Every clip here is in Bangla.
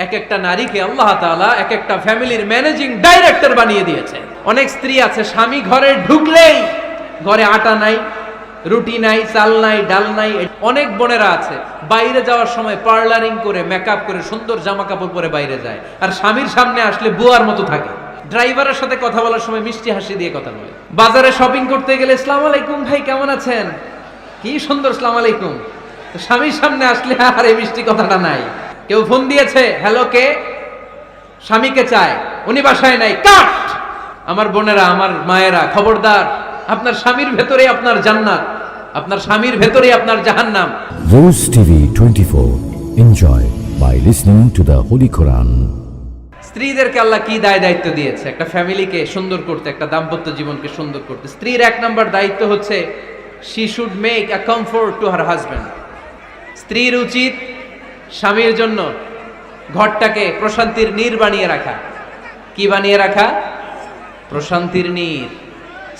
এক একটা নারীকে আল্লাহ তাআলা এক একটা ফ্যামিলির ম্যানেজিং ডাইরেক্টর বানিয়ে দিয়েছে। অনেক স্ত্রী আছে স্বামী ঘরে ঢুকলেই ঘরে আটা নাই, রুটি নাই, চাল নাই, ডাল নাই। অনেক বোনেরা আছে বাইরে যাওয়ার সময় পার্লারিং করে মেকআপ করে সুন্দর জামা কাপড় পরে বাইরে যায়, আর স্বামীর সামনে আসলে বুয়ার মতো থাকে। ড্রাইভারের সাথে কথা বলার সময় মিষ্টি হাসি দিয়ে কথা বলে। বাজারে শপিং করতে গেলে আসসালামু আলাইকুম ভাই কেমন আছেন, কি সুন্দর আসসালামু আলাইকুম। স্বামীর সামনে আসলে আর এই মিষ্টি কথাটা নাই। কেউ ফোন দিয়েছে, হ্যালো কে, স্বামীকে চায়, উনি বাসায় নাই, কাট। আমার বোনেরা, আমার মায়েরা, খবরদার, আপনার স্বামীর ভেতরে আপনার জান্নাত, আপনার স্বামীর ভেতরে আপনার জাহান্নাম। Rose TV 24. Enjoy by listening to the Holy Quran. স্ত্রীদেরকে আল্লাহ কি দায়িত্ব দিয়েছে একটা ফ্যামিলিকে সুন্দর করতে, একটা দাম্পত্য জীবনকে সুন্দর করতে। স্ত্রীর এক নম্বর দায়িত্ব হচ্ছে she should make a comfort to her husband. স্ত্রীর উচিত স্বামীর জন্য ঘরটাকে প্রশান্তির নীর বানিয়ে রাখা। কি বানিয়ে রাখা? প্রশান্তির নীর।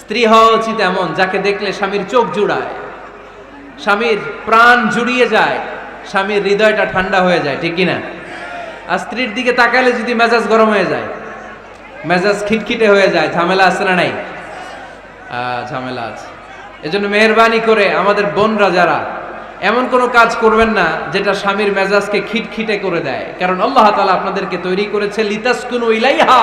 স্ত্রী হওয়া উচিত এমন যাকে দেখলে স্বামীর চোখ জুড়ায়, স্বামীর প্রাণ জুড়িয়ে যায়, স্বামীর হৃদয়টা ঠান্ডা হয়ে যায়, ঠিক কিনা? আর স্ত্রীর দিকে তাকালে যদি মেজাজ গরম হয়ে যায়, মেজাজ খিটখিটে হয়ে যায়, ঝামেলা আছে না নাই? ঝামেলা আছে। এজন্য মেহেরবানি করে আমাদের বোনরা যারা এমন কোনো কাজ করবেন না যেটা স্বামীর মেজাজকে খিটখিটে করে দেয়, কারণ আল্লাহ তাআলা আপনাদেরকে তৈরি করেছে লিতাসকুনু ইলাইহা,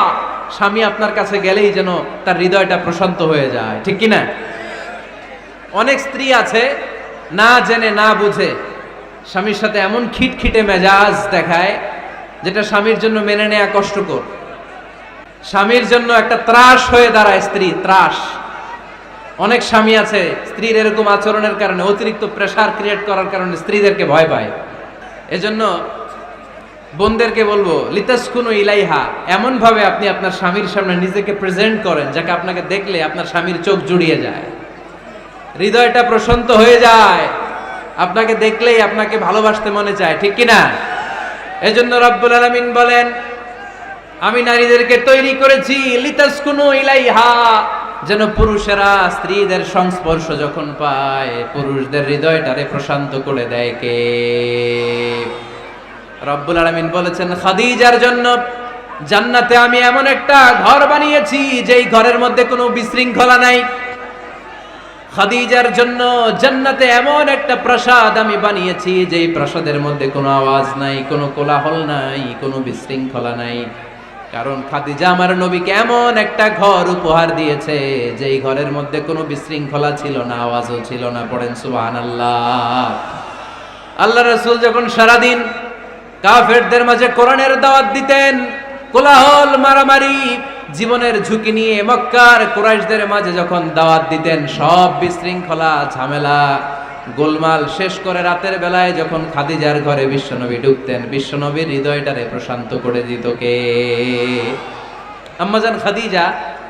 স্বামী আপনার কাছে গেলেই যেন তার হৃদয়টা প্রশান্ত হয়ে যায়, ঠিক কিনা? অনেক স্ত্রী আছে না জেনে না বুঝে স্বামীর সাথে এমন খিটখিটে মেজাজ দেখায় যেটা স্বামীর জন্য মেনে নেওয়া কষ্টকর। স্বামীর জন্য একটা ত্রাস হয়ে দাঁড়ায় স্ত্রী, ত্রাস। অনেক স্বামী আছে স্ত্রীর এরকম আচরণের কারণে, অতিরিক্ত প্রেসার ক্রিয়েট করার কারণে স্ত্রীদেরকে ভয় পায়। এজন্য বোনদেরকে বলবো লিতাসকুনু ইলাইহা, এমন ভাবে আপনি আপনার স্বামীর সামনে নিজেকে প্রেজেন্ট করেন যাকে আপনাকে দেখলে আপনার স্বামীর চোখ জুড়িয়ে যায়, হৃদয়টা প্রশান্ত হয়ে যায়, আপনাকে দেখলেই আপনাকে ভালোবাসতে মনে চায়, ঠিক কিনা? এজন্য রব্বুল আলামিন বলেন আমি নারীদেরকে তৈরি করেছি লিতাসকুনু ইলাইহা, যেন পুরুষেরা স্ত্রীদের সংস্পর্শ যখন পায় পুরুষদের হৃদয়টারে প্রশান্ত করে দেয়। কে? রব্বুল আলামিন বলেছেন খাদিজার জন্য জান্নাতে আমি এমন একটা ঘর বানিয়েছি যেই ঘরের মধ্যে কোনো বিশৃঙ্খলা নাই। খাদিজার জন্য জান্নাতে এমন একটা প্রাসাদ আমি বানিয়েছি যেই প্রাসাদের মধ্যে কোনো আওয়াজ নাই, কোনো কোলাহল নাই, কোনো বিশৃঙ্খলা নাই। কারণ খাদিজা আমার নবীকে এমন একটা ঘর উপহার দিয়েছে যেই ঘরের মধ্যে কোনো বিশৃঙ্খলা ছিল না, আওয়াজও ছিল না। পড়েন সুবহানাল্লাহ। আল্লাহ রাসূল যখন সারাদিন কাফেরদের মাঝে কোরআনের দাওয়াত দিতেন, কোলাহল মারামারি জীবনের ঝুঁকি নিয়ে মক্কার কুরাইশদের মাঝে যখন দাওয়াত দিতেন, সব বিশৃঙ্খলা ঝামেলা গোলমাল শেষ করে রাতের বেলায় যখন খাদিজার ঘরে বিশ্বনবী ঢুকতেন, বিশ্বনবীর হৃদয়টারে প্রশান্ত করে দিত কে? আম্মাজান খাদিজা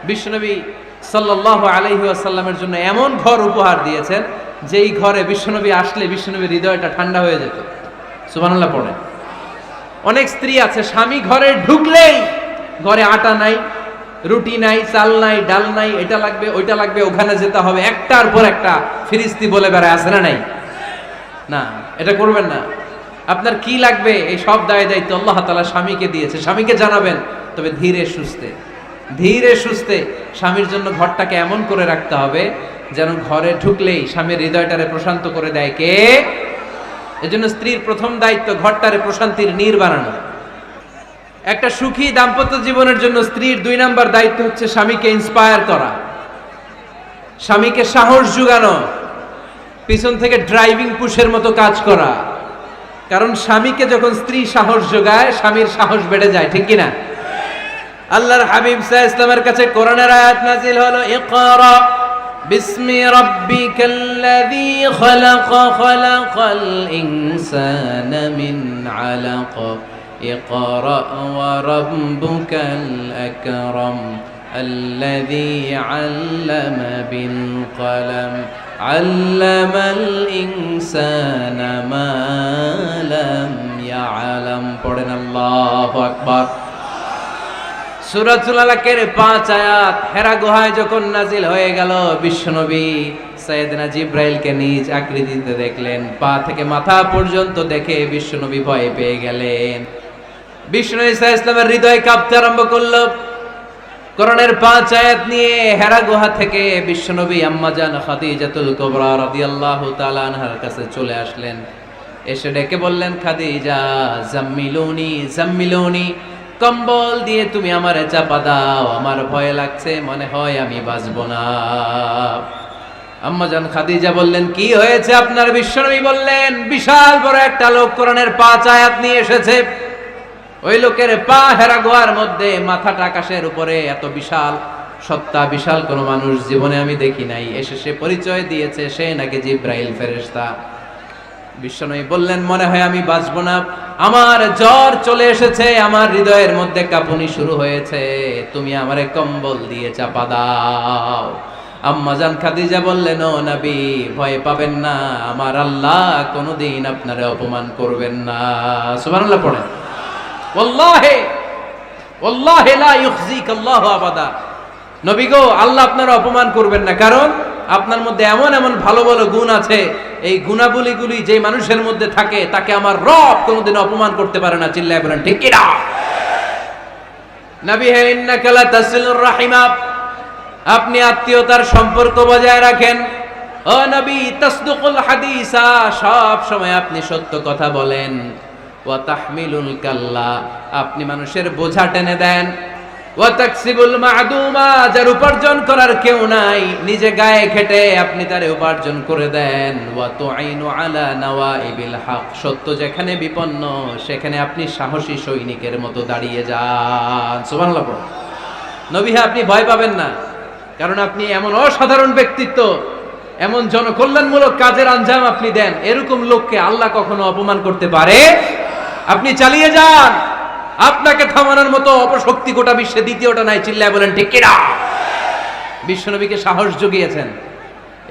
বিশ্বনবী সাল্লাল্লাহু আলাইহি ওয়াসাল্লামের জন্য এমন ঘর উপহার দিয়েছেন যেই ঘরে বিশ্বনবী আসলে বিশ্বনবীর হৃদয়টা ঠান্ডা হয়ে যেত। সুবহানাল্লাহ পড়েন। অনেক স্ত্রী আছে স্বামী ঘরে ঢুকলেই ঘরে আটা নাই, রুটি নাই, চাল নাই, ডাল নাই, এটা লাগবে ওইটা লাগবে, ওখানে যেতে হবে, একটার পর একটা ফিরিস্তি বলে বেড়ায়, আছে না নাই? না, এটা করবেন না। আপনার কি লাগবে এই সব দায়িত্ব আল্লাহ তাআলা স্বামীকে দিয়েছে, স্বামীকে জানাবেন। তবে ধীরে সুস্থে, ধীরে সুস্থে স্বামীর জন্য ঘরটাকে এমন করে রাখতে হবে যেন ঘরে ঢুকলেই স্বামীর হৃদয়টারে প্রশান্ত করে দেয় কে? এজন্য স্ত্রীর প্রথম দায়িত্ব ঘরটারে প্রশান্তির নীর বানানো। একটা সুখী দাম্পত্য জীবনের জন্য স্ত্রীর 2 নাম্বার দায়িত্ব হচ্ছে স্বামীকে ইন্সপায়ার করা, স্বামীকে সাহস জোগানো, পিছন থেকে ড্রাইভিং পুশের মতো কাজ করা। কারণ স্বামীকে যখন স্ত্রী সাহস যোগায় স্বামীর সাহস বেড়ে যায়, ঠিক কিনা? আল্লাহর হাবিব সাল্লাল্লাহু আলাইহি ওয়াসাল্লামের কাছে কোরআনের আয়াত নাযিল হলো, ইকরা বিসমি রাব্বিকাল্লাযী খালাক খালাকাল ইনসানা মিন আলাক ইকরা ওয়া রাব্বুকাল আকরাম আল্লাযী আল্লামা বিল কলম আল্লামাল ইনসানা মা লাম ইয়ালাম। পড়েন আল্লাহু আকবার। সূরাতুল আলাকের 5 আয়াত হেরা গুহায় যখন নাজিল হয়ে গেল, বিশ্বনবী সাইয়েদনা জিব্রাইলকে নিজ আকৃতিতে দেখলেন, পা থেকে মাথা পর্যন্ত দেখে বিশ্বনবী ভয় পেয়ে গেলেন। বিষ্ণু ঈসা ইসলামের হৃদয় কাঁপতে আরম্ভ করলো। কোরআনের 5 আয়াত নিয়ে হেরা গুহা থেকে বিশ্বনবী আম্মাজান খাদিজাতুল কুবরা রাদিয়াল্লাহু তাআলা আনহার কাছে চলে আসলেন। এসে ডেকে বললেন, খাদিজা জাম্মিলুনি জাম্মিলুনি, কম্বল দিয়ে তুমি আমারে চাপা দাও, আমার ভয় লাগছে, মনে হয় আমি বাঁচবো না। আম্মাজান খাদিজা বললেন, কি হয়েছে আপনার? বিশ্বনবী বললেন, বিশাল বড় একটা লোক কোরআনের 5 আয়াত নিয়ে এসেছে। ওই লোকের পা হেরা গুহার মধ্যে, মাথাটা আকাশের উপরে, এত বিশাল সত্তা, বিশাল কোন মানুষ জীবনে আমি দেখি নাই। এসে সে পরিচয় দিয়েছে সে নাকি জিব্রাইল ফেরেশতা। বিশ্বনবী বললেন, মনে হয় আমি বাঁচবো না, আমার জ্বর চলে এসেছে, আমার হৃদয়ের মধ্যে কাঁপুনি শুরু হয়েছে, তুমি আমারে কম্বল দিয়ে চাপা দাও। আম্মাজান খাদিজা বললেন, ও নবী, ভয় পাবেন না, আমার আল্লাহ কোনোদিন আপনারে অপমান করবেন না। সুবহানাল্লাহ পড়েন। ওয়াল্লাহি ওয়াল্লাহি লা ইউখজিক আল্লাহু আবাদা। নবী গো, আল্লাহ আপনারা অপমান করবেন না, কারণ আপনার মধ্যে এমন এমন ভালো ভালো গুণ আছে, এই গুণাবলীগুলি যে মানুষের মধ্যে থাকে তাকে আমার রব কোনোদিন অপমান করতে পারে না। চিল্লায় বলেন ঠিক কি না? নবী হে, ইন্নাকা লা তাসিলুর রাহিমা, আপনি আত্মীয়তার সম্পর্ক বজায় রাখেন। ও নবী, তাসদুকুল হাদিসা, সব সময় আপনি সত্য কথা বলেন। ওয়া তাহমিলুল কাল্লা, আপনি মানুষের বোঝা টেনে দেন। ওয়া তাকসিবুল মা'দুমা, যার উপার্জন করার কেউ নাই, নিজে গায়ে খেটে আপনি তারে উপার্জন করে দেন। ওয়া তুঈনু আলা নাওয়াইবিল হক, সত্য যেখানে বিপন্ন সেখানে আপনি সাহসী সৈনিকের মতো দাঁড়িয়ে যান। সুবহানাল্লাহ। নবী হে, আপনি ভয় পাবেন না, কারণ আপনি এমন অসাধারণ ব্যক্তিত্ব, এমন জনকল্যাণমূলক কাজের আঞ্জাম আপনি দেন, এরকম লোককে আল্লাহ কখনো অপমান করতে পারে? আপনি চালিয়ে যান, আপনাকে থামানোর মতো অপশক্তি গোটা বিশ্বে দ্বিতীয়টা নাই। চিল্লায় বলেন ঠিক কি না? বিশ্বনবীকে সাহস জুগিয়েছেন,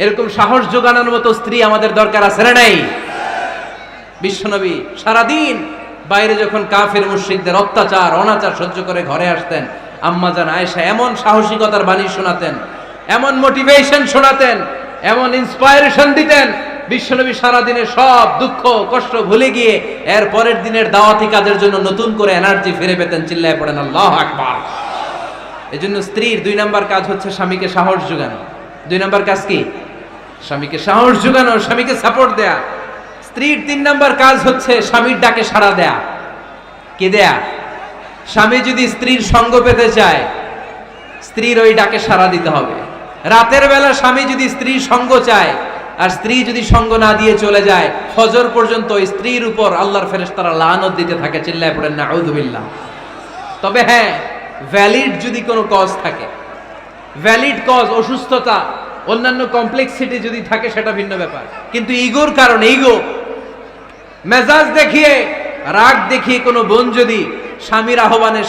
এরকম সাহস জোগানোর মতো স্ত্রী আমাদের দরকার আছে না নাই? বিশ্বনবী সারাদিন বাইরে যখন কাফের মুশরিকদের অত্যাচার অনাচার সহ্য করে ঘরে আসতেন, আম্মাজান আয়েশা এমন সাহসিকতার বাণী শোনাতেন, এমন মোটিভেশন শোনাতেন, এমন ইন্সপায়ারেশন দিতেন, বিশ্বনবী সারাদিনের সব দুঃখ কষ্ট ভুলে গিয়ে এর পরের দিনের দাওয়াতি কাজের জন্য নতুন করে এনার্জি ফিরে পেতেন। চিল্লায় পড়েন আল্লাহু আকবার। এজন্য স্ত্রীর 2 নাম্বার কাজ হচ্ছে স্বামীকে সাহস যোগানো। 2 নাম্বার কাজ কি? স্বামীকে সাহস যোগানো, স্বামীকে সাপোর্ট দেয়া। স্ত্রীর 3 নাম্বার কাজ হচ্ছে স্বামীর ডাকে সাড়া দেয়া। কি দেয়া? স্বামী যদি স্ত্রীর সঙ্গ পেতে চায়, স্ত্রীর ওই ডাকে সাড়া দিতে হবে। রাতের বেলা স্বামী যদি স্ত্রীর সঙ্গ চায়, আর স্ত্রী যদি সঙ্গ না দিয়ে চলে যায়, ফজর পর্যন্ত স্ত্রীর উপর আল্লাহর ফেরেশতারা লানত দিতে থাকে। চিল্লায় পড়েন নাউযু বিল্লাহ। তবে হ্যাঁ, ভ্যালিড যদি কোনো কজ থাকে, ভ্যালিড কজ, অসুস্থতা, অন্যান্য কমপ্লেক্সিটি যদি থাকে, সেটা ভিন্ন ব্যাপার। কিন্তু ইগোর কারণে, ইগো, মেজাজ দেখিয়ে, রাগ দেখিয়ে কোনো বোন যদি স্বামীর আহ্বানে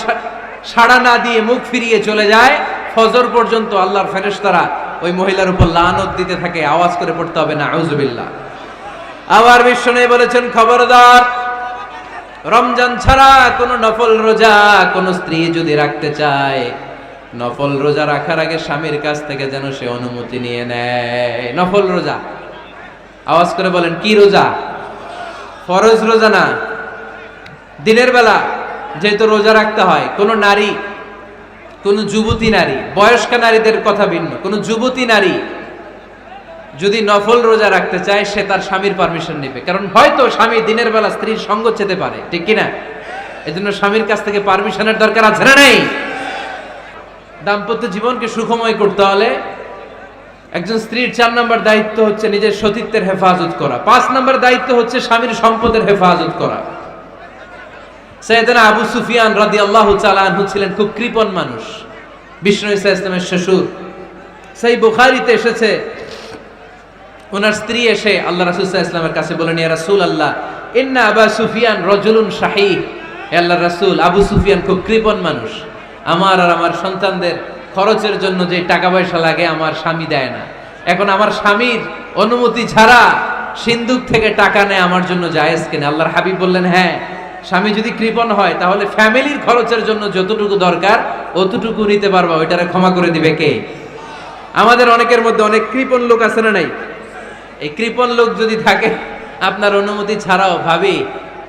সাড়া না দিয়ে মুখ ফিরিয়ে চলে যায়, ফজর পর্যন্ত আল্লাহর ফেরেশতারা ওই মহিলার উপর লানত দিতে থাকে। আওয়াজ করে পড়তে হবে নাউযু বিল্লাহ। আবার বিশ্বনবী বলেছেন, খবরদার, রমজান ছাড়া কোন নফল রোজা কোন স্ত্রী যদি রাখতে চায়, নফল রোজা রাখার আগে স্বামীর কাছ থেকে যেন সে অনুমতি নিয়ে নেয়। নফল রোজা, আওয়াজ করে বলেন কি রোজা? ফরজ রোজা না। দিনের বেলা যেহেতু রোজা রাখতে হয়, কোন নারী, কোন যুবতী নারী, বয়স্কা নারীদের কথা ভিন্ন, কোন যুবতী নারী যদি নফল রোজা রাখতে চায়, সে তার স্বামীর পারমিশন নেবে। কারণ হয়তো স্বামী দিনের বেলা স্ত্রীর সঙ্গ চেতে পারে, ঠিক কিনা? এজন্য স্বামীর কাছ থেকে পারমিশনের দরকার আছে না নেই? দাম্পত্য জীবনকে সুখময় করতে হলে একজন স্ত্রীর 4 নম্বর দায়িত্ব হচ্ছে নিজের সতীত্বের হেফাজত করা। 5 নম্বর দায়িত্ব হচ্ছে স্বামীর সম্পদের হেফাজত করা। সাইয়েদনা আবু সুফিয়ান রাদিয়াল্লাহু তাআলা আনহু ছিলেন খুব কৃপণ মানুষ, বিষ্ণু ঈসা ইসলামের শ্বশুর। সহিহ বুখারীতে এসেছে, ওনার স্ত্রী এসে আল্লাহ রাসূল সাল্লাল্লাহু আলাইহি ওয়াসাল্লামের কাছে বলেন, ইয়া রাসূলুল্লাহ, ইন্না আবা সুফিয়ান রাজুলুন শাহীহ। হে আল্লাহর রাসূল, আবু সুফিয়ান খুব কৃপণ মানুষ, আমার আর আমার সন্তানদের খরচের জন্য যে টাকা পয়সা লাগে আমার স্বামী দেয় না। এখন আমার স্বামীর অনুমতি ছাড়া সিন্ধুক থেকে টাকা নেয় আমার জন্য জায়েজ কিনা? আল্লাহর হাবিব বললেন, হ্যাঁ, স্বামী যদি কৃপণ হয় তাহলে ফ্যামিলির খরচের জন্য যতটুকু দরকার অতটুকু নিতে পারবা, ওইটারে ক্ষমা করে দিবে কে? আমাদের অনেকের মধ্যে অনেক কৃপণ লোক আছে না নাই? এই কৃপণ লোক যদি থাকে, আপনার অনুমতি ছাড়াও ভাবি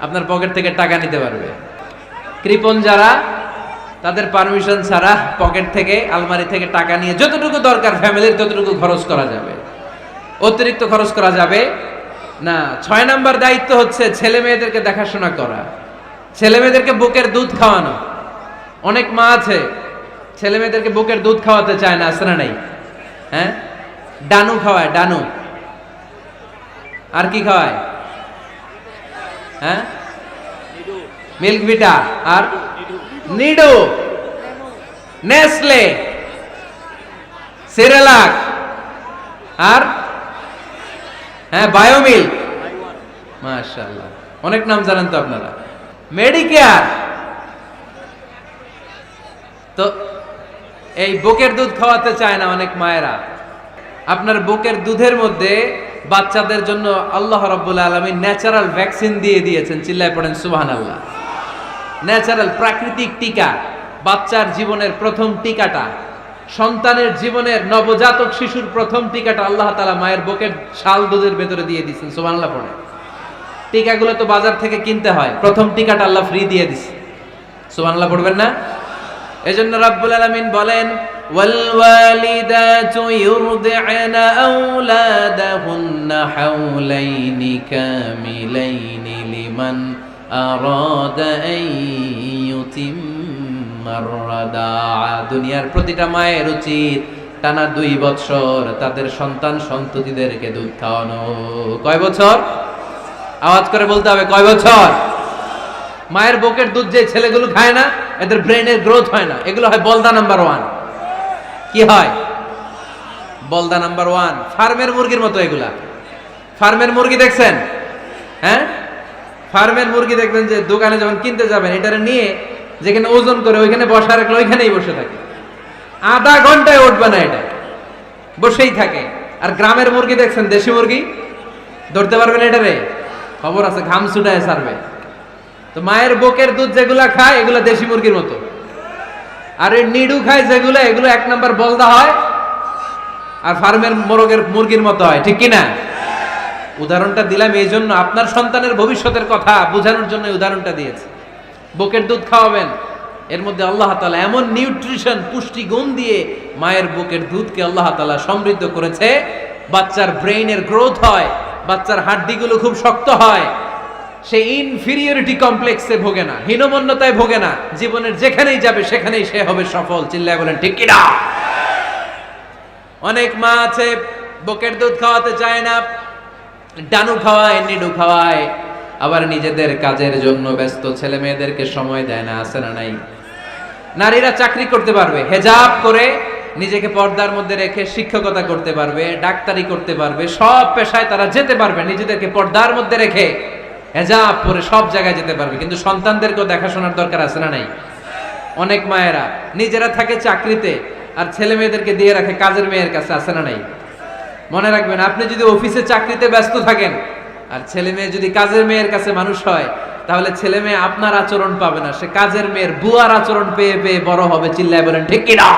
আপনার পকেট থেকে টাকা নিতে পারবে। কৃপণ যারা, তাদের পারমিশন ছাড়া পকেট থেকে আলমারি থেকে টাকা নিয়ে যতটুকু দরকার ফ্যামিলির ততটুকু খরচ করা যাবে, অতিরিক্ত খরচ করা যাবে না। 6 নাম্বার দায়িত্ব হচ্ছে ছেলে মেয়েদেরকে দেখাশোনা করা, ছেলে মেয়েদেরকে বুকের দুধ খাওয়ানো। অনেক মা আছে ছেলে মেয়েদেরকে বুকের দুধ খাওয়াতে চায় না, আছে না নাই? হ্যাঁ, ডানু খাওয়ায়, ডানু। আর কি খাওয়ায়? হ্যাঁ, মিল্ক ভিটা আর নিডো, নেসলে, সেরেলাক আর হ্যাঁ বায়োমিল্ক। মাশাআল্লাহ, অনেক নাম জানেন তো আপনারা। মেডিকেয়ার। তো এই বুকের দুধ খাওয়াতে চায় না অনেক মায়েরা। আপনার বুকের দুধের মধ্যে বাচ্চাদের জন্য আল্লাহ রাব্বুল আলামিন ন্যাচারাল ভ্যাকসিন দিয়ে দিয়েছেন। চিল্লায় পড়েন সুবহানাল্লাহ। ন্যাচারাল, প্রাকৃতিক টিকা, বাচ্চার জীবনের প্রথম টিকাটা, সন্তানের জীবনের নবজাতক শিশুর প্রথম টিকাটা আল্লাহ তাআলা মায়ের বুকের শাল দুধের ভেতরে দিয়ে দিয়েছেন। সুবহানাল্লাহ পড়ে। টিকাগুলো তো বাজার থেকে কিনতে হয়, প্রথম টিকাটা আল্লাহ ফ্রি দিয়ে দিয়েছে। সুবহানাল্লাহ পড়বেন না? এজন্য রাব্বুল আলামিন বলেন, ওয়াল ওয়ালিদাতু ইউরদি'না আওলাদাহুন্না হাওলাইনি কামিলাইনি লিমান আরাদা আন ইউতিম্মার রাদাআ। দুনিয়ার প্রতিটা মায়ের উচিত টানা 2 বছর তাদের সন্তান সন্ততিদেরকে দুধ খাওয়ানো। কয় বছর? আওয়াজ করে বলতে হবে, কয় বছর? মায়ের বুকের দুধ যে ছেলেগুলো খায় না, এদের ব্রেনের গ্রোথ হয় না। এগুলো হয় বলদা নাম্বার 1। কি হয়? বলদা নাম্বার 1। ফার্মের মুরগির মতো এগুলা। ফার্মের মুরগি দেখছেন? হ্যাঁ, ফার্মের মুরগি দেখবেন যে দোকানে যখন কিনতে যাবেন, এটারে নিয়ে যেখানে ওজন করে ওইখানে বসা রাখলে ওইখানেই বসে থাকে, আধা ঘন্টায় উঠবে না, এটা বসেই থাকে। আর গ্রামের মুরগি দেখছেন, দেশি মুরগি, ধরতে পারবেন এটারে? খবর আছে, ঘাম ছুটায় ছাড়বে। তো মায়ের বুকের দুধ যেগুলা খায় এগুলা দেশি মুরগির মতো, আর এই নিডু খায় যেগুলো, এগুলো 1 নাম্বার বলদা হয় আর ফার্মের মুরগির মতো হয়। ঠিক কিনা? উদাহরণটা দিলাম এই জন্য, আপনার সন্তানের ভবিষ্যতের কথা বোঝানোর জন্য উদাহরণটা দিয়েছে। বুকের দুধ খাওয়াবেন, এর মধ্যে আল্লাহ তাআলা এমন নিউট্রিশন, পুষ্টি গুণ দিয়ে মায়ের বুকের দুধকে আল্লাহ তাআলা সমৃদ্ধ করেছে। বাচ্চার ব্রেইনের গ্রোথ হয়, বাচ্চার হাড্ডিগুলো খুব শক্ত হয়, সে ইনফিরিয়রিটি কমপ্লেক্সে ভোগে না, হীনমন্যতায় ভোগে না। জীবনের যেখানেই যাবে সেখানেই সে হবে সফল। চিল্লায় বলেন ঠিক কিনা? অনেক মা আছে বুকের দুধ খাওয়াতে চায় না, ডানু খাওয়ায়, নিডু খাওয়ায়, আবার নিজেদের কাজের জন্য ব্যস্ত, ছেলে মেয়েদেরকে সময় দেয় না। আছে না নাই? নারীরা চাকরি করতে পারবে, হেজাব করে নিজেকে পর্দার মধ্যে রেখে শিক্ষকতা করতে পারবে, ডাক্তারি করতে পারবে, সব পেশায় তারা যেতে পারবে, নিজেদেরকে পর্দার মধ্যে রেখে হেজাব পরে সব জায়গায় যেতে পারবে। কিন্তু সন্তানদেরকেও দেখাশোনার দরকার আছে না নাই? অনেক মায়েরা নিজেরা থাকে চাকরিতে আর ছেলে মেয়েদেরকে দিয়ে রাখে কাজের মেয়ের কাছে। আছে না নাই? মনে রাখবেন, আপনি যদি অফিসে চাকরিতে ব্যস্ত থাকেন আর ছেলে মেয়ে যদি কাজের মেয়ের কাছে মানুষ হয়, তাহলে ছেলে মেয়ে আপনার আচরণ পাবে না, সে কাজের মেয়ের বুয়ার আচরণ পেয়ে পেয়ে বড় হবে। চিল্লায় বলেন ঠিক কিনা?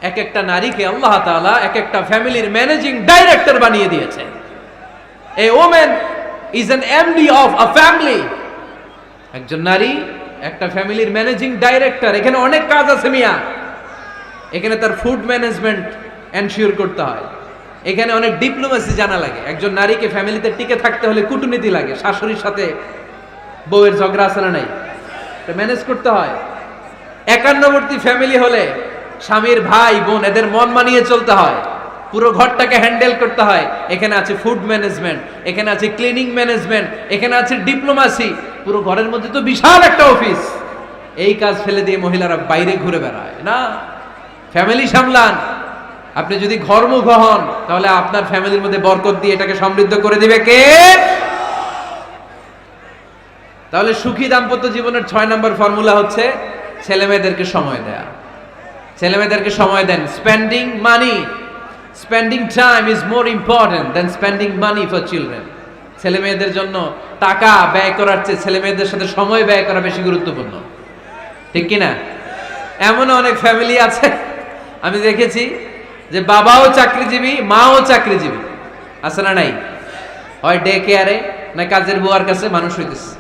এক একটা নারীকে আল্লাহ তাআলা এক একটা ফ্যামিলির ম্যানেজিং ডাইরেক্টর বানিয়ে দিয়েছে। A woman is an MD of a family. একজন নারী একটা ফ্যামিলির ম্যানেজিং ডাইরেক্টর। এখানে অনেক কাজ আছে মিয়া। এখানে তার ফুড ম্যানেজমেন্ট এনশিওর করতে হয়, এখানে অনেক ডিপ্লোমেসি জানা লাগে। একজন নারীকে ফ্যামিলিতে টিকে থাকতে হলে কূটনীতি লাগে, শাশুড়ির সাথে বউয়ের ঝগড়া আছে না নাই, এটা ম্যানেজ করতে হয়। একান্নবর্তী ফ্যামিলি হলে স্বামীর ভাই বোন এদের মন মানিয়ে চলতে হয়, পুরো ঘরটাকে হ্যান্ডেল করতে হয়। এখানে আছে ফুড ম্যানেজমেন্ট, এখানে আছে ক্লিনিং ম্যানেজমেন্ট, এখানে আছে ডিপ্লোমাসি। পুরো ঘরের মধ্যে তো বিশাল একটা অফিস। এই কাজ ফেলে দিয়ে মহিলারা বাইরে ঘুরে বেড়ায় না। ফ্যামিলি সামলান। আপনি যদি ঘরমুখ হন তাহলে আপনার ফ্যামিলির মধ্যে বরকত দিয়ে এটাকে সমৃদ্ধ করে দিবে কে? তাহলে সুখী দাম্পত্য জীবনের 6 নম্বর ফর্মুলা হচ্ছে ছেলে মেয়েদেরকে সময় দেয়া। ছেলে মেয়েদেরকে সময় দেন। Spending money, spending time is more important than spending money for children. ছেলে মেয়েদের জন্য টাকা ব্যয় করার চেয়ে ছেলে মেয়েদের সাথে সময় ব্যয় করা বেশি গুরুত্বপূর্ণ। ঠিক কিনা? এমন অনেক ফ্যামিলি আছে আমি দেখেছি যে বাবাও চাকরিজীবী, মাও চাকরিজীবী। আছে না নাই? হয় ডে কেয়ারে না কাজের বুয়ার কাছে মানুষ হইতেছে।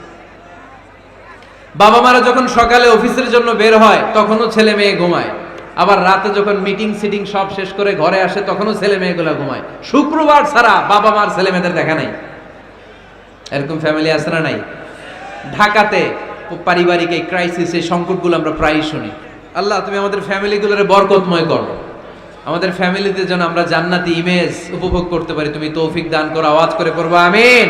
বাবা মারা যখন সকালে অফিসের জন্য বের হয় তখনও ছেলে মেয়ে ঘুমায়, আবার রাতে যখন মিটিং সিটিং সব শেষ করে ঘরে আসে তখনও ছেলে মেয়েগুলো ঘুমায়। শুক্রবার ছাড়া বাবা মার ছেলে মেয়েদের দেখা নাই। এরকম ফ্যামিলি আছে না নাই? ঢাকাতে পারিবারিক এই ক্রাইসিস, এই সংকটগুলো আমরা প্রায়ই শুনি। আল্লাহ তুমি আমাদের ফ্যামিলিগুলোরে বরকতময় করো, আমাদের ফ্যামিলিতে যেন আমরা জান্নাতি ইমেজ উপভোগ করতে পারি, তুমি তৌফিক দান করো। আওয়াজ করে পড়বো আমিন।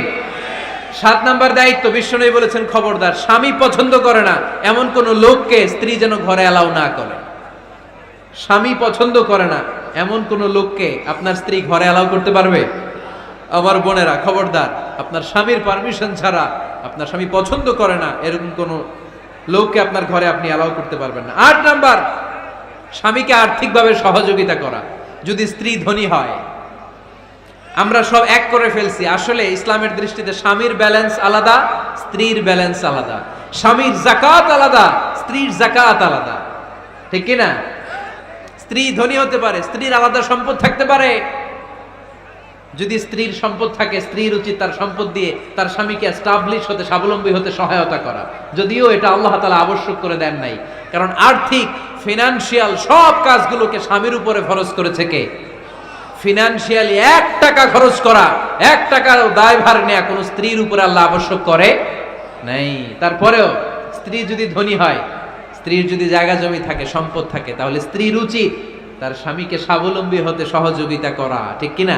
7 নাম্বার দায়িত্ব, বিশ্বনবী বলেছেন খবরদার, স্বামী পছন্দ করে না এমন কোন লোককে স্ত্রী যেন ঘরে অ্যালাউ না করে। স্বামী পছন্দ করে না এমন কোন লোককে আপনার স্ত্রী ঘরে অ্যালাউ করতে পারবে? আমার বোনেরা খবরদার, আপনার স্বামীর পারমিশন ছাড়া, আপনার স্বামী পছন্দ করে না এরকম কোন লোককে আপনার ঘরে আপনি অ্যালাউ করতে পারবেন না। 8 নাম্বার, স্বামীকে আর্থিকভাবে সহযোগিতা করা। যদি স্ত্রী ধনী হয়, আমরা সব এক করে ফেলছি, আসলে ইসলামের দৃষ্টিতে স্বামীর ব্যালেন্স আলাদা, স্ত্রীর ব্যালেন্স আলাদা। স্বামীর যাকাত আলাদা, স্ত্রীর যাকাত আলাদা, ঠিক কি না? স্ত্রী ধনী হতে পারে, স্ত্রীর আলাদা সম্পদ থাকতে পারে। যদি স্ত্রীর সম্পদ থাকে, স্ত্রীর উচিত তার সম্পদ দিয়ে তার স্বামীকে এস্টাবলিশ হতে, স্বাবলম্বী হতে সহায়তা করা। যদিও এটা আল্লাহ তাআলা আবশ্যক করে দেন নাই, কারণ আর্থিক ফিনান্সিয়াল সব কাজগুলোকে স্বামীর উপরে ফরজ করেছে কে? ফিনান্সিয়ালি 1 টাকা খরচ করা, 1 টাকার দায়ভার নেয়া কোন স্ত্রীর উপরে আল্লাহ আবশ্যক করে নাই। তারপরেও স্ত্রী যদি ধনী হয়, স্ত্রীর যদি জায়গা জমি থাকে, সম্পদ থাকে, তাহলে স্ত্রীর উচিত তার স্বামীকে স্বাবলম্বী হতে সহযোগিতা করা, ঠিক কিনা?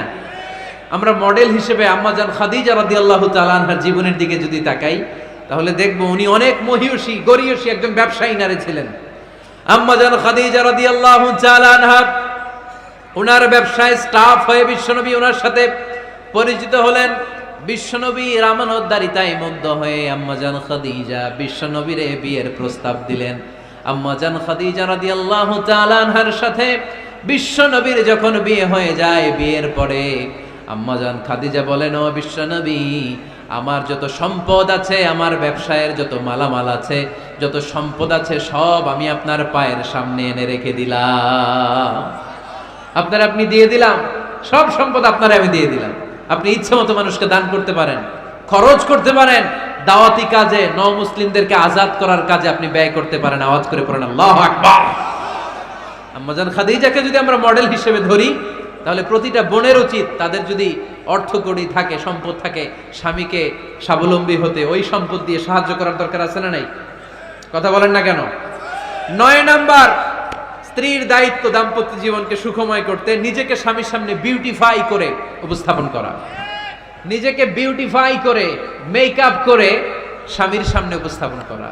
আমরা মডেল হিসেবে আম্মাজান খাদিজা রাদিয়াল্লাহু তাআলা আনহার জীবনের দিকে যদি তাকাই, তাহলে দেখব উনি অনেক মহিয়সী গরিয়সী একজন ব্যবসায়ী নারী ছিলেন। আম্মাজান খাদিজা রাদিয়াল্লাহু তাআলা আনহা ওনার ব্যবসায় স্টাফ হয়ে বিশ্বনবী ওনার সাথে পরিচিত হলেন। বিশ্বনবীর আমানতদারিতায় মুগ্ধ হয়ে আম্মাজান খাদিজা বিশ্বনবীরে বিয়ের প্রস্তাব দিলেন। আম্মাজান খাদিজা রাদিয়াল্লাহু তাআলা আনহার সাথে বিশ্বনবীর যখন বিয়ে হয়ে যায়, বিয়ের পরে আম্মাজান খাদিজা বলেন, ও বিশ্বনবী, আমার যত সম্পদ আছে, আমার ব্যবসায়ের যত মালামাল আছে, যত সম্পদ আছে, সব আমি আপনার পায়ের সামনে এনে রেখে দিলাম। আপনি দিয়ে দিলাম, সব সম্পদ আপনারা আমি দিয়ে দিলাম। আপনি ইচ্ছে মতো মানুষকে দান করতে পারেন, খরচ করতে পারেন, দাওয়াতি কাজে, মুসলিমদেরকে আজাদ করার কাজে আপনি ব্যয় করতে পারেন। আওয়াজ করে পড়েন আল্লাহু আকবার। আম্মাজান খাদিজাকে যদি আমরা মডেল হিসেবে ধরি, তাহলে প্রতিটা বোনের উচিত তাদের যদি অর্থকড়ি থাকে, সম্পদ থাকে, স্বামীকে স্বাবলম্বী হতে ওই সম্পদ দিয়ে সাহায্য করার দরকার আছে না নাই? কথা বলেন না কেন? 9 নাম্বার, স্ত্রীর দায়িত্ব দাম্পত্য জীবনকে সুখময় করতে নিজেকে স্বামীর সামনে বিউটিফাই করে উপস্থাপন করা। নিজেকে বিউটিফাই করে, মেকআপ করে স্বামীর সামনে উপস্থাপন করা।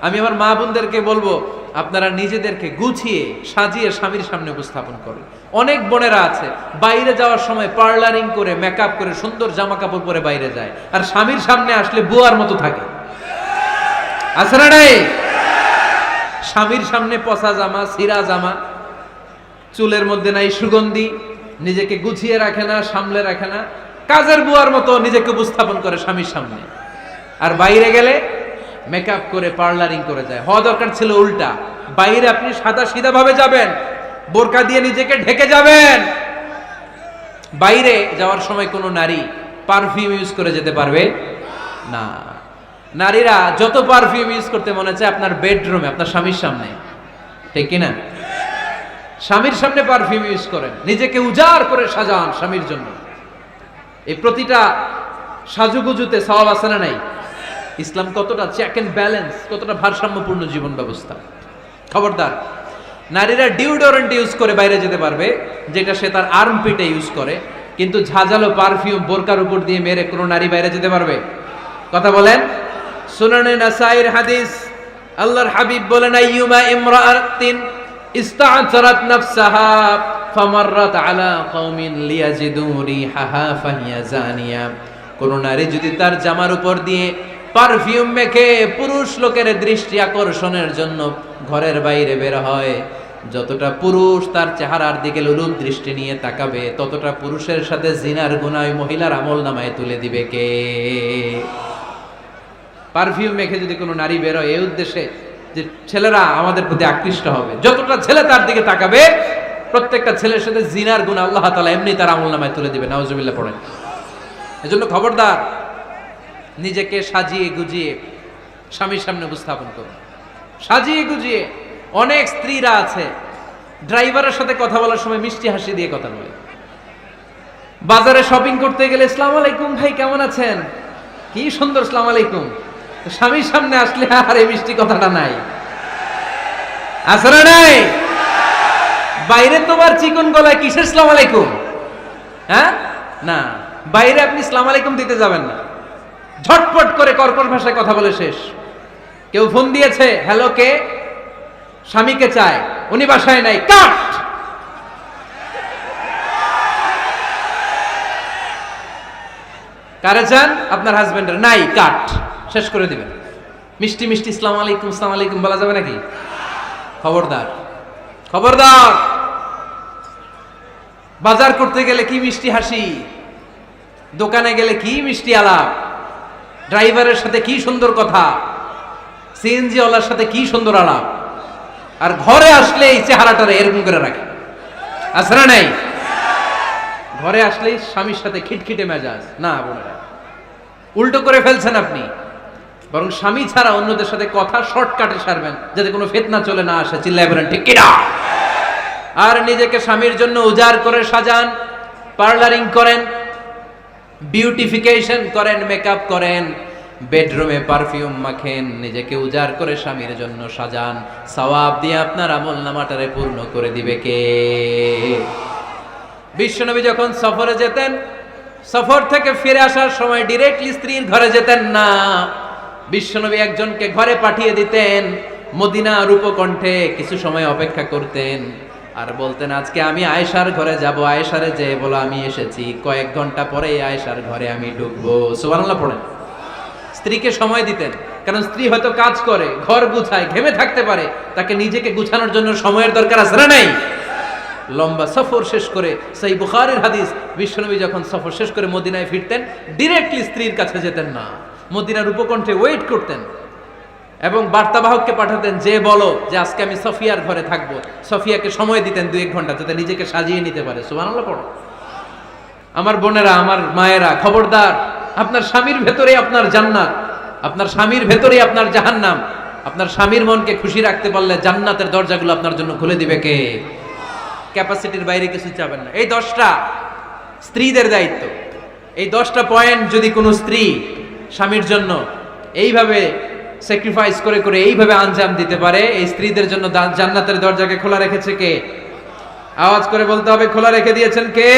আমি আমার মা বোনদেরকে বলবো, আপনারা নিজেদেরকে গুছিয়ে সাজিয়ে স্বামীর সামনে উপস্থাপন করেন। অনেক বোনেরা আছে বাইরে যাওয়ার সময় পার্লারিং করে, মেকআপ করে, সুন্দর জামা কাপড় পরে বাইরে যায়, আর স্বামীর সামনে আসলে বুয়ার মতো থাকে। আছে না নাই? স্বামীর সামনে পচা জামা, ছিঁড়া জামা, চুলের মধ্যে নাই সুগন্ধি, নিজেকে গুছিয়ে রাখে না, সামলে রাখে না, কাজের বুয়ার মতো নিজেকে উপস্থাপন করে স্বামীর সামনে। আর বাইরে গেলে মেকআপ করে, পার্লারিং করে যায়। হওয়া দরকার ছিল উল্টা, বাইরে আপনি সাদা সিধা ভাবে যাবেন, বোরকা দিয়ে নিজেকে ঢেকে যাবেন। বাইরে যাওয়ার সময় কোনো নারী পারফিউম ইউজ করে যেতে পারবে না। নারীরা যত পারফিউম ইউজ করতে মনে চায় আপনার বেডরুমে, আপনার স্বামীর সামনে, ঠিক কিনা? স্বামীর সামনে পারফিউম ইউজ করেন, নিজেকে উজাড় করে সাজান স্বামীর জন্য। এই প্রতিটা সাজুগুজুতে সওয়াব আছে না নাই? ইসলাম কতটা চেক এন্ড ব্যালেন্স, কতটা ভারসাম্যপূর্ণ জীবন ব্যবস্থা। খবরদার, নারীরা ডিওডোরেন্ট ইউজ করে বাইরে যেতে পারবে, যেটা সে তার আর্মপিটে ইউজ করে, কিন্তু ঝাঁঝালো পারফিউম বোরকার উপর দিয়ে মেরে কোনো নারী বাইরে যেতে পারবে? কথা বলেন। সুনানে নাসাইর হাদিস, আল্লাহর হাবিব বলেন, আইয়ুমা ইমরাআতিন ইস্তা'তারাত নাফসাহা ফামাররাত আলা কওমিন লিয়াজিদু রিহাহা ফাহিয়া জানিয়া। কোন নারী যদি তার জামার উপর দিয়ে পারফিউম মেখে পুরুষ লোকের দৃষ্টি আকর্ষণের জন্য ঘরের বাইরে বের হয়, যতটা পুরুষ তার চেহারার দিকে লোলুপ দৃষ্টি নিয়ে তাকাবে, ততটা পুরুষের সাথে জিনার গুনাহ মহিলার আমলনামায় তুলে দিবে কে? পারফিউম মেখে যদি কোনো নারী বের হয় এই উদ্দেশ্যে যে ছেলেরা আমাদের প্রতি আকৃষ্ট হবে, যতটা ছেলে তার দিকে তাকাবে, প্রত্যেকটা ছেলের সাথে জিনার গুনাহ আল্লাহ তাআলা এমনি তার আমলনামায় তুলে দিবে। নাউজুবিল্লাহ পড়েন। এজন্য খবরদার, নিজেকে সাজিয়ে গুজিয়ে স্বামীর সামনে উপস্থাপন করুন, সাজিয়ে গুজিয়ে। অনেক স্ত্রীরা আছে ড্রাইভারের সাথে কথা বলার সময় মিষ্টি হাসি দিয়ে কথা বলে। বাজারে শপিং করতে গেলে আসসালামু আলাইকুম ভাই কেমন আছেন, কি সুন্দর আসসালামু আলাইকুম। তো স্বামীর সামনে আসলে আর এই মিষ্টি কথাটা নাই, আসলে নাই। বাইরে তোমার চিকন গলায় কিসের আসসালামু আলাইকুম, হ্যাঁ না, বাইরে আপনি আসসালামু আলাইকুম দিতে যাবেন না, ঝটপট করে কর্কশ ভাষায় কথা বলে শেষ। কেউ ফোন দিয়েছে, হ্যালো কে, স্বামীকে চায়, উনি বাসায় নাই, কাট। কারে চান, আপনার হাজবেন্ডের, নাই, কাট, শেষ করে দিবেন। মিষ্টি মিষ্টি আসসালামু আলাইকুম আসসালামু আলাইকুম বলা যাবে নাকি? খবরদার, খবরদার। বাজার করতে গেলে কি মিষ্টি হাসি, দোকানে গেলে কি মিষ্টি আলাপ, ড্রাইভারের সাথে কি সুন্দর কথা, সিএনজি ওয়ালার সাথে কি সুন্দর আলাপ, আর ঘরে আসলে এই চেহারাটারে এরকম করে রাখে, আছে না নাই? ঘরে আসলেই স্বামীর সাথে খিটখিটে মেজাজ, না বোনেরা, উল্টো করে ফেলছেন আপনি। বরং স্বামী ছাড়া অন্যদের সাথে কথা শর্টকাটে সারবেন, যাতে কোনো ফিতনা চলে না আসে। চিল্লায় বলেন ঠিক কিনা? আর নিজেকে স্বামীর জন্য উজাড় করে সাজান, পার্লারিং করেন, বিউটিফিকেশন করেন, মেকআপ করেন, বেডরুমে পারফিউম মাখেন, নিজেকে উজাড় করে স্বামীর জন্য সাজান। সওয়াব দিয়ে আপনার আমল নামাটারে পূর্ণ করে দিবে কে? বিশ্বনবী যখন সফরে যেতেন, সফর থেকে ফিরে আসার সময় ডিরেক্টলি স্ত্রীর ঘরে যেতেন না। বিশ্বনবী একজনকে ঘরে পাঠিয়ে দিতেন, মদিনা রূপকণ্ঠে কিছু সময় অপেক্ষা করতেন, আর বলতেন আজকে আমি আয়েশার ঘরে যাব, আয়েশারে যে বলো আমি এসেছি, কয়েক ঘন্টা পরে আয়েশার ঘরে আমি ঢুকবো। সুবহানাল্লাহ পড়েন। স্ত্রীকে সময় দিতেন, কারণ স্ত্রী হয়তো কাজ করে, ঘর গুছায়, ঘেমে থাকতে পারে, তাকে নিজেকে গুছানোর জন্য সময়ের দরকার আছে না নাই? লম্বা সফর শেষ করে, সেই বুখারীর হাদিস, বিশ্বনবী যখন সফর শেষ করে মদিনায় ফিরতেন, ডিরেক্টলি স্ত্রীর কাছে যেতেন না, মদিনার উপকণ্ঠে ওয়েট করতেন এবং বার্তাবাহককে পাঠাতেন, যে বলো যে আজকে আমি সফিয়ার ঘরে থাকবো। সফিয়াকে সময় দিতেন 2-1 ঘন্টা, যাতে নিজেকে সাজিয়ে নিতে পারে। সুবহানাল্লাহ পড়ো। আমার বোনেরা, আমার মায়েরা, খবরদার, আপনার স্বামীর ভেতরে আপনার জান্নাত, আপনার স্বামীর ভেতরে আপনার জাহান্নাম। আপনার স্বামীর মনকে খুশি রাখতে পারলে জান্নাতের দরজাগুলো আপনার জন্য খুলে দিবে কে? ক্যাপাসিটির বাইরে কিছু চাবেন না। এই 10টা স্ত্রীদের দায়িত্ব। এই 10টা পয়েন্ট যদি কোনো স্ত্রী স্বামীর জন্য এইভাবে স্যাক্রিফাইস করে করে এইভাবে আঞ্জাম দিতে পারে, এই স্ত্রীদের জন্য জান্নাতের দরজাকে খোলা রেখেছে কে? আওয়াজ করে বলতে হবে, খোলা রেখে দিয়েছেন কে?